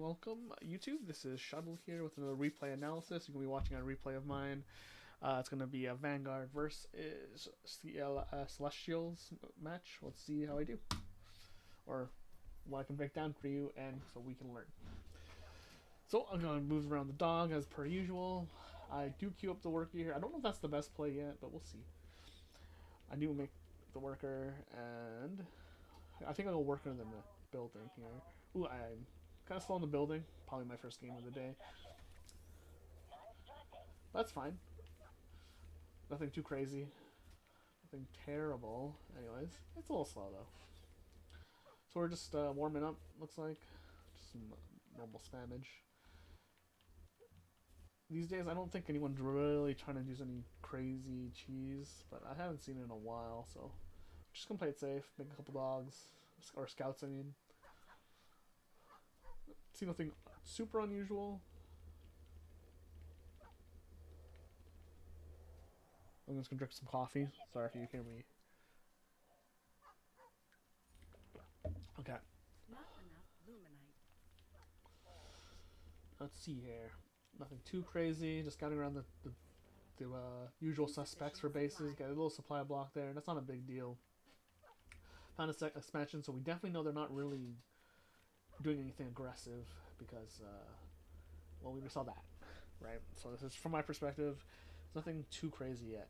welcome YouTube. This is Shu7tle here with another replay analysis. You're going to be watching a replay of mine. It's going to be a Vanguard versus Celestials match. Let's see how I do. Or what I can break down for you and so we can learn. So I'm going to move around the dog as per usual. I do queue up the worker here. I don't know if that's the best play yet, but we'll see. I do make the worker, and I think I'll go worker than the building here. Ooh, I'm kind of slow in the building. Probably my first game of the day. That's fine. Nothing too crazy. Nothing terrible. Anyways, it's a little slow though. So we're just warming up, looks like. Just some normal spammage. These days, I don't think anyone's really trying to use any crazy cheese, but I haven't seen it in a while, so just gonna play it safe, make a couple dogs, or scouts, I mean. See nothing super unusual. I'm just gonna drink some coffee. Sorry if you hear me. Okay. Let's see here. Nothing too crazy. Just scouting around the usual suspects for bases. Got a little supply block there. That's not a big deal. Found a expansion, so we definitely know they're not really doing anything aggressive because, well, we saw that, right? So this is from my perspective. It's nothing too crazy yet.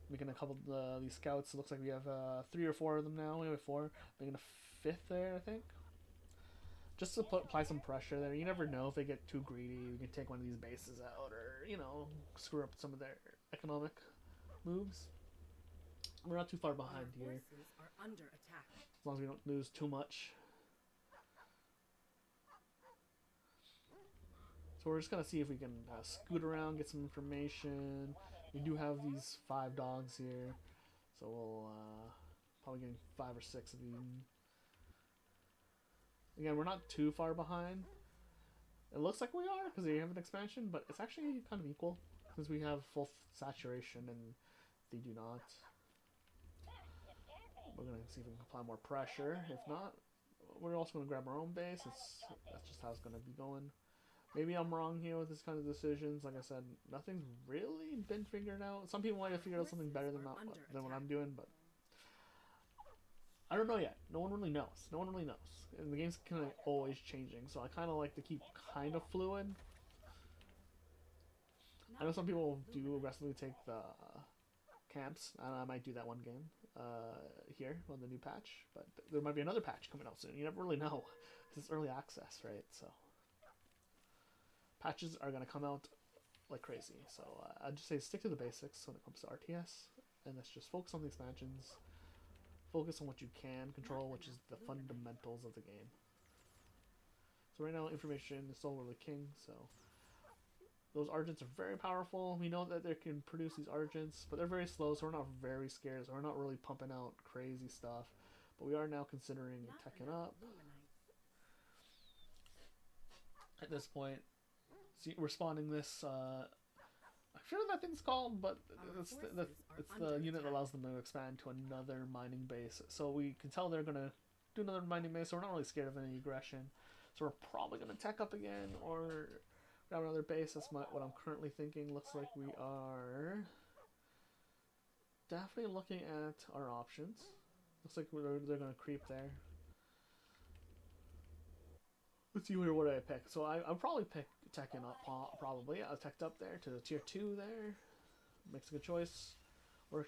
Making a couple of these scouts. It looks like we have 3 or 4 of them now. We have 4. Making a 5th there, I think. Just to apply some pressure there. You never know if they get too greedy. We can take one of these bases out, or screw up some of their economic moves. We're not too far behind here. As long as we don't lose too much. So we're just gonna see if we can scoot around, get some information. We do have these 5 dogs here, so we'll probably getting 5 or 6 of them. Again, we're not too far behind. It looks like we are because they have an expansion, but it's actually kind of equal because we have full saturation and they do not. We're gonna see if we can apply more pressure. If not, we're also gonna grab our own base. That's just how it's gonna be going. Maybe I'm wrong here with this kind of decisions. Like I said, nothing's really been figured out. Some people might have figured out something better than what I'm doing, but I don't know yet. No one really knows. No one really knows. And the game's kind of always changing, so I kind of like to keep kind of fluid. I know some people do aggressively take the camps, and I might do that one game here on the new patch, but there might be another patch coming out soon. You never really know. It's early access, right? So patches are going to come out like crazy. So I'd just say stick to the basics when it comes to RTS, and let's just focus on the expansions. Focus on what you can control, which is the fundamentals of the game. So right now, information is still really king, so those Argents are very powerful. We know that they can produce these Argents, but they're very slow, so we're not very scared, so we're not really pumping out crazy stuff. But we are now considering teching up. At this point, see, we're spawning this, I forget what that thing's called, but it's the unit that allows them to expand to another mining base. So we can tell they're going to do another mining base, so we're not really scared of any aggression. So we're probably going to tech up again, or grab another base. That's what I'm currently thinking. Looks like we are definitely looking at our options. Looks like they're going to creep there. Let's see what I pick. So I'll probably pick teching up, probably. I teched up there to the tier 2 there. Makes a good choice. We're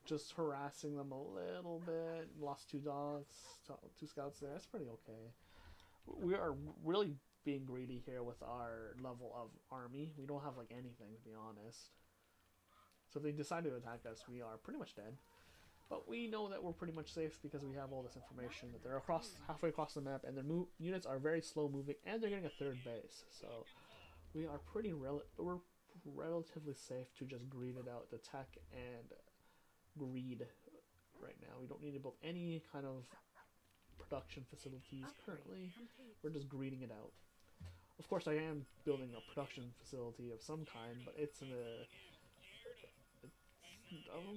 just harassing them a little bit. Lost 2 dogs, 2 scouts there. That's pretty okay. We are really being greedy here with our level of army. We don't have like anything, to be honest. So if they decide to attack us, we are pretty much dead. But we know that we're pretty much safe because we have all this information that they're halfway across the map, and their units are very slow moving, and they're getting a 3rd base. So we are we're relatively safe to just greed it out, the tech and greed right now. We don't need to build any kind of production facilities currently. We're just greeding it out. Of course, I am building a production facility of some kind, but it's in a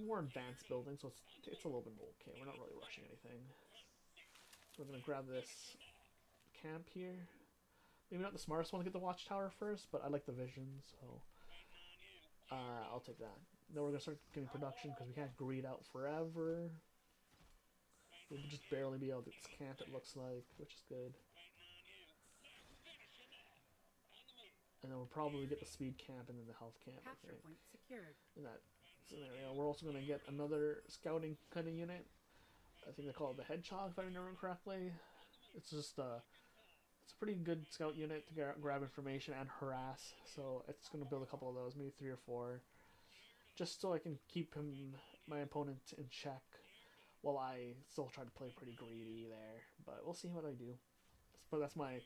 more advanced building, so it's a little bit okay. We're not really rushing anything. We're gonna grab this camp here. Maybe not the smartest one to get the watchtower first, but I like the vision, so I'll take that. Then we're gonna start getting production because we can't greed out forever. We'll just barely be able to get this camp, it looks like, which is good. And then we'll probably get the speed camp and then the health camp, I think. Point secured. In that scenario, we're also gonna get another scouting kind of unit. I think they call it the Hedgehog, if I remember correctly. It's just it's a pretty good scout unit to grab information and harass. So it's gonna build a couple of those, maybe 3 or 4, just so I can keep my opponent in check, while I still try to play pretty greedy there. But we'll see what I do. But that's my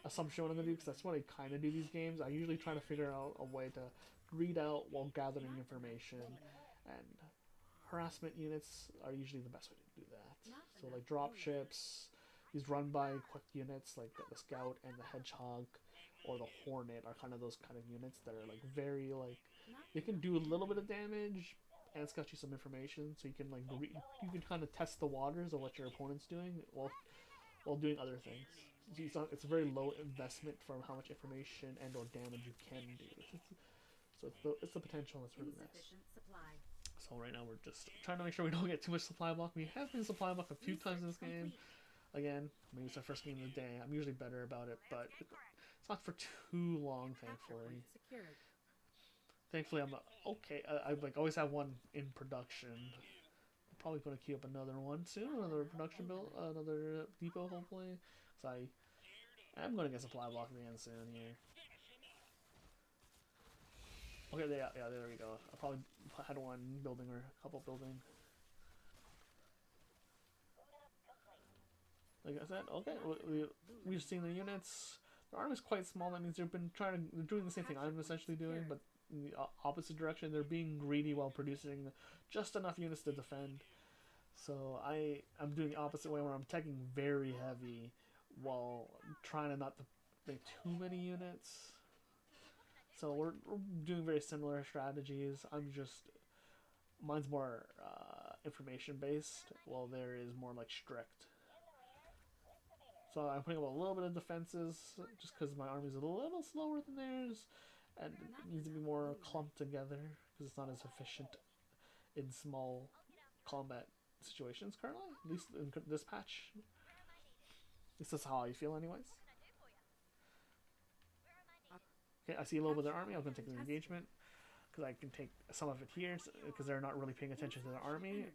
assumption what I'm gonna do, because that's what I kind of do these games. I usually try to figure out a way to greed out while gathering information, and harassment units are usually the best way to do that. So like drop ships, these run by quick units like the Scout and the Hedgehog or the Hornet are kind of those kind of units that are like very like they can do a little bit of damage and scout you some information, so you can like you can kind of test the waters of what your opponent's doing while doing other things. It's a very low investment for how much information and or damage you can do. So it's the potential that's really nice. So right now we're just trying to make sure we don't get too much supply block. We have been supply block a few times in this game. Again, maybe it's our first game of the day. I'm usually better about it, but it's not for too long, thankfully. Thankfully, I'm okay. I like always have one in production. I'm probably going to queue up another one soon, another production build, another depot hopefully. So I'm going to get supply block again soon here. Okay, yeah, there we go. I probably had one building or a couple building. Like I said, okay, we've seen the units. The army's quite small. That means they're doing the same thing I'm essentially doing, but in the opposite direction. They're being greedy while producing just enough units to defend. So I'm doing the opposite way, where I'm taking very heavy while trying to not to make too many units. So we're doing very similar strategies. Mine's more information based, while there is more like strict. So I'm putting up a little bit of defenses just because my army's a little slower than theirs, and it needs to be more clumped together because it's not as efficient in small combat situations currently. At least in this patch. At least that's how I feel, anyways. Okay, I see a little bit of their army. I'm going to take an engagement because I can take some of it here because they're not really paying attention to their army.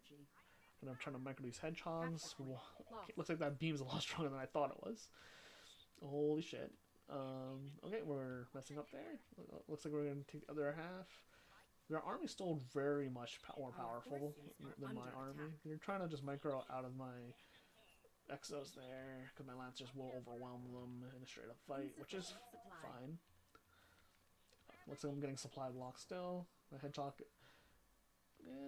And I'm trying to micro these hedgehogs. Okay, looks like that beam's a lot stronger than I thought it was. Holy shit. Okay, we're messing up there. Looks like we're going to take the other half. Their army's still very much more powerful than my army. They're trying to just micro out of my exos there, because my lancers will overwhelm them in a straight up fight, which is fine. Looks like I'm getting supply block still. My hedgehog,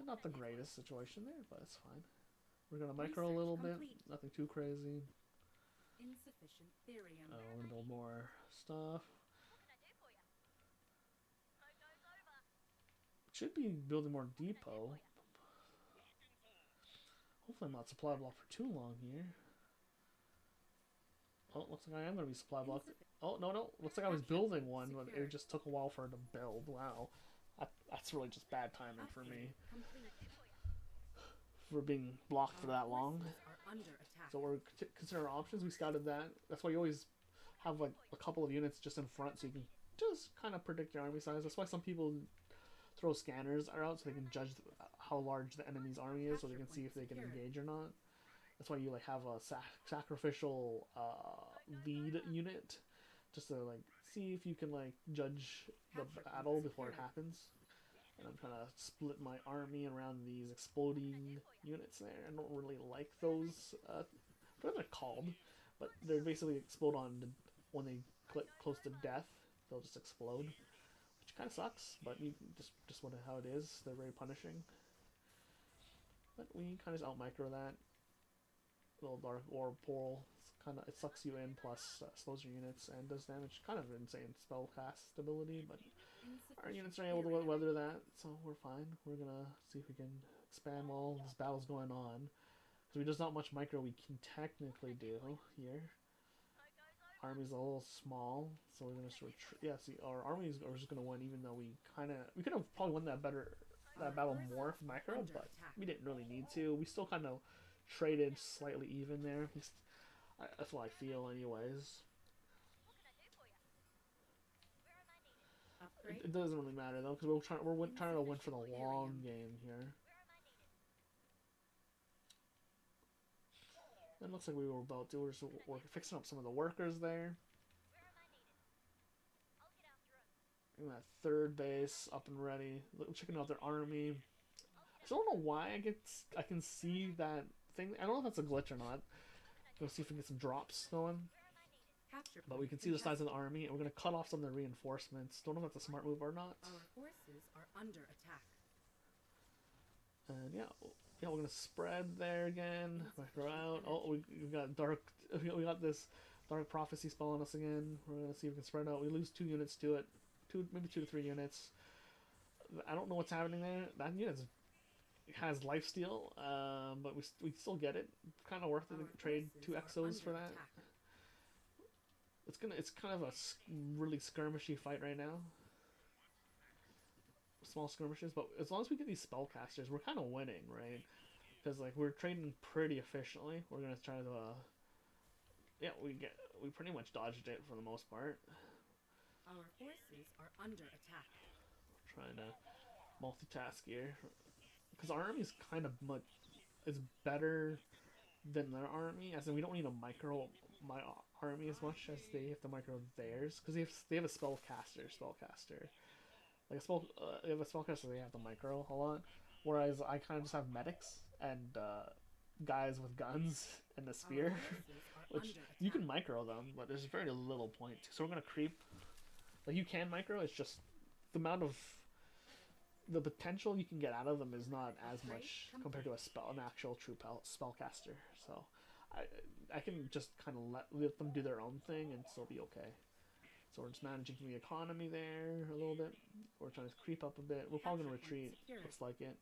not the greatest situation there, but it's fine. We're gonna micro a little bit, nothing too crazy. Insufficient therium. Oh, we're gonna build more stuff. Should be building more depot. Hopefully I'm not supply block for too long here. Oh, looks like I am going to be supply blocked. Oh, no. Looks like I was building one, but it just took a while for it to build. Wow. That's really just bad timing for me. For being blocked for that long. So we're considering our options. We scouted that. That's why you always have like a couple of units just in front so you can just kind of predict your army size. That's why some people throw scanners out so they can judge how large the enemy's army is, so they can see if they can engage or not. That's why you like have a sacrificial lead unit, just to like see if you can like judge the battle before it happens. And I'm trying to split my army around these exploding units there. I don't really like those. I forget what they're called, but they basically explode when they click close to death. They'll just explode, which kind of sucks. But you just what how it is. They're very punishing. But we kind of out micro that. Little dark orb portal. It sucks you in, plus slows your units and does damage. Kind of insane spell cast stability, but our units are able to weather that, so we're fine. We're gonna see if we can expand while this battle's going on. Because there's not much micro we can technically do here. army's a little small, so we're gonna just retreat. Yeah, see, our armies are just gonna win, even though we could have probably won that battle more with micro, but we didn't really need to. We still kind of traded slightly even there. That's what I feel, anyways. It doesn't really matter though, because we're trying to win for the long game here. It looks like we were about to. We're fixing up some of the workers there. And that third base up and ready. Checking out their army. I still don't know why I can see that thing. I don't know if that's a glitch or not. Let's see if we can get some drops going. But we can see the size of the army, and we're going to cut off some of the reinforcements. Don't know if that's a smart move or not. Our forces are under attack. And yeah, we're going to spread there again. Micro out. Oh, we got dark. We got this dark prophecy spell on us again. We're going to see if we can spread out. We lose 2 units to it. Maybe 2 to 3 units. I don't know what's happening there. That unit has lifesteal, but we still get it. Kind of worth it to trade 2 exos for that. It's kind of a really skirmishy fight right now. Small skirmishes, but as long as we get these spellcasters, we're kind of winning, right? Because like we're trading pretty efficiently. We're gonna try to, yeah, we pretty much dodged it for the most part. Our forces are under attack. We're trying to multitask here, because our army is kind of is better than their army, as in we don't need to micro my army as much as they have to micro theirs, because they have a spellcaster. Like they have a spellcaster, they have to micro a lot. Whereas I kind of just have medics and guys with guns and a spear, which you can micro them, but there's very little point. So we're gonna creep. Like you can micro, it's just the amount of the potential you can get out of them is not as much compared to an actual true spellcaster. So I can just kind of let them do their own thing and still be okay. So we're just managing the economy there a little bit. We're trying to creep up a bit. We're probably going to retreat, looks like it,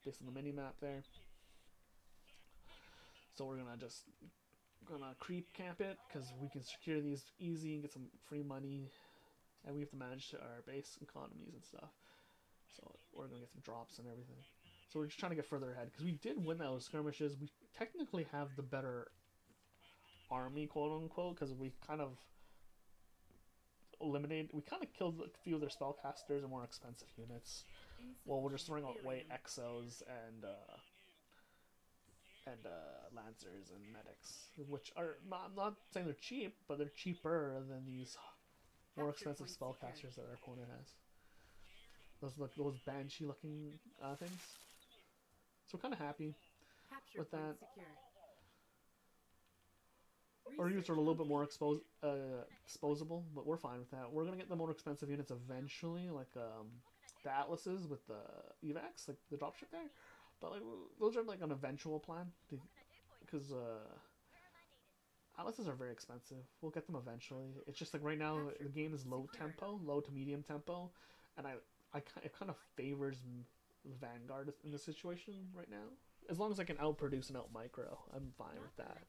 based on the mini-map there. So we're going to creep camp it, because we can secure these easy and get some free money. And we have to manage our base economies and stuff. So we're going to get some drops and everything. So we're just trying to get further ahead, because we did win those skirmishes. We technically have the better army, quote-unquote, because we kind of killed a few of their spellcasters and more expensive units. Well, we're just throwing away exos and lancers and medics, which are I'm not saying they're cheap, but they're cheaper than these more expensive spellcasters that our opponent has. Those banshee looking things. So we're kind of happy with that. Our units are a little bit more exposable, but we're fine with that. We're gonna get the more expensive units eventually, like the Atlases with the evacs, like the dropship there. But like those are like an eventual plan, because Atlases are very expensive. We'll get them eventually. It's just like right now the game is low to medium tempo, and it kind of favors Vanguard in this situation right now. As long as I can outproduce and outmicro, I'm fine with that.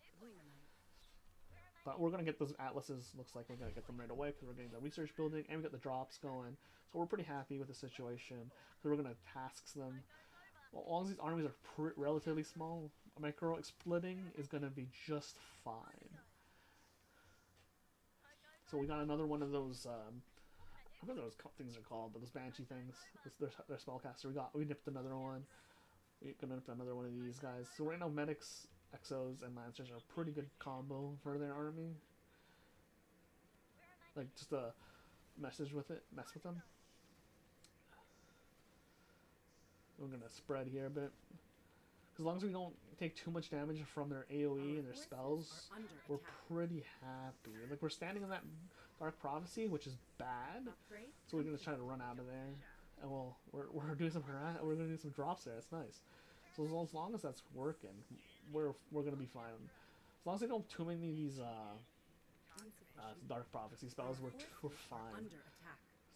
But we're going to get those Atlases, looks like we're going to get them right away, because we're getting the research building, and we got the drops going. So we're pretty happy with the situation, because we're going to task them. Well, as long as these armies are relatively small, micro splitting is going to be just fine. So we got another one of those, I don't know what those things are called, but those Banshee things, they're spellcaster. We nipped another one. We're going to nip another one of these guys. So right now, medics, exos, and lancers are a pretty good combo for their army. Like, just a mess with them. We're gonna spread here a bit. As long as we don't take too much damage from their AoE and their spells, we're pretty happy. Like, we're standing in that Dark Prophecy, which is bad, so we're gonna try to run out of there. And we're doing we're gonna do some drops there. It's nice. So as long as that's working, we're gonna be fine. As long as they don't too many of these Dark Prophecy spells, we're fine.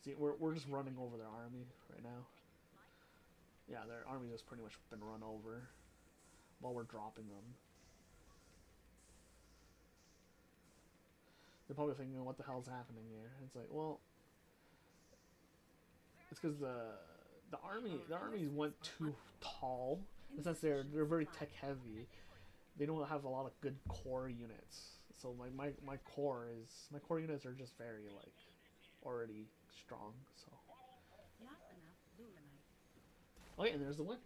See, we're just running over their army right now. Yeah, their army has pretty much been run over while we're dropping them. They're probably thinking, what the hell's happening here? It's like, well, it's because the armies went too tall. And since they're very tech heavy, they don't have a lot of good core units. So my core units are just very like already strong. So Not enough luminite. okay, and there's the win.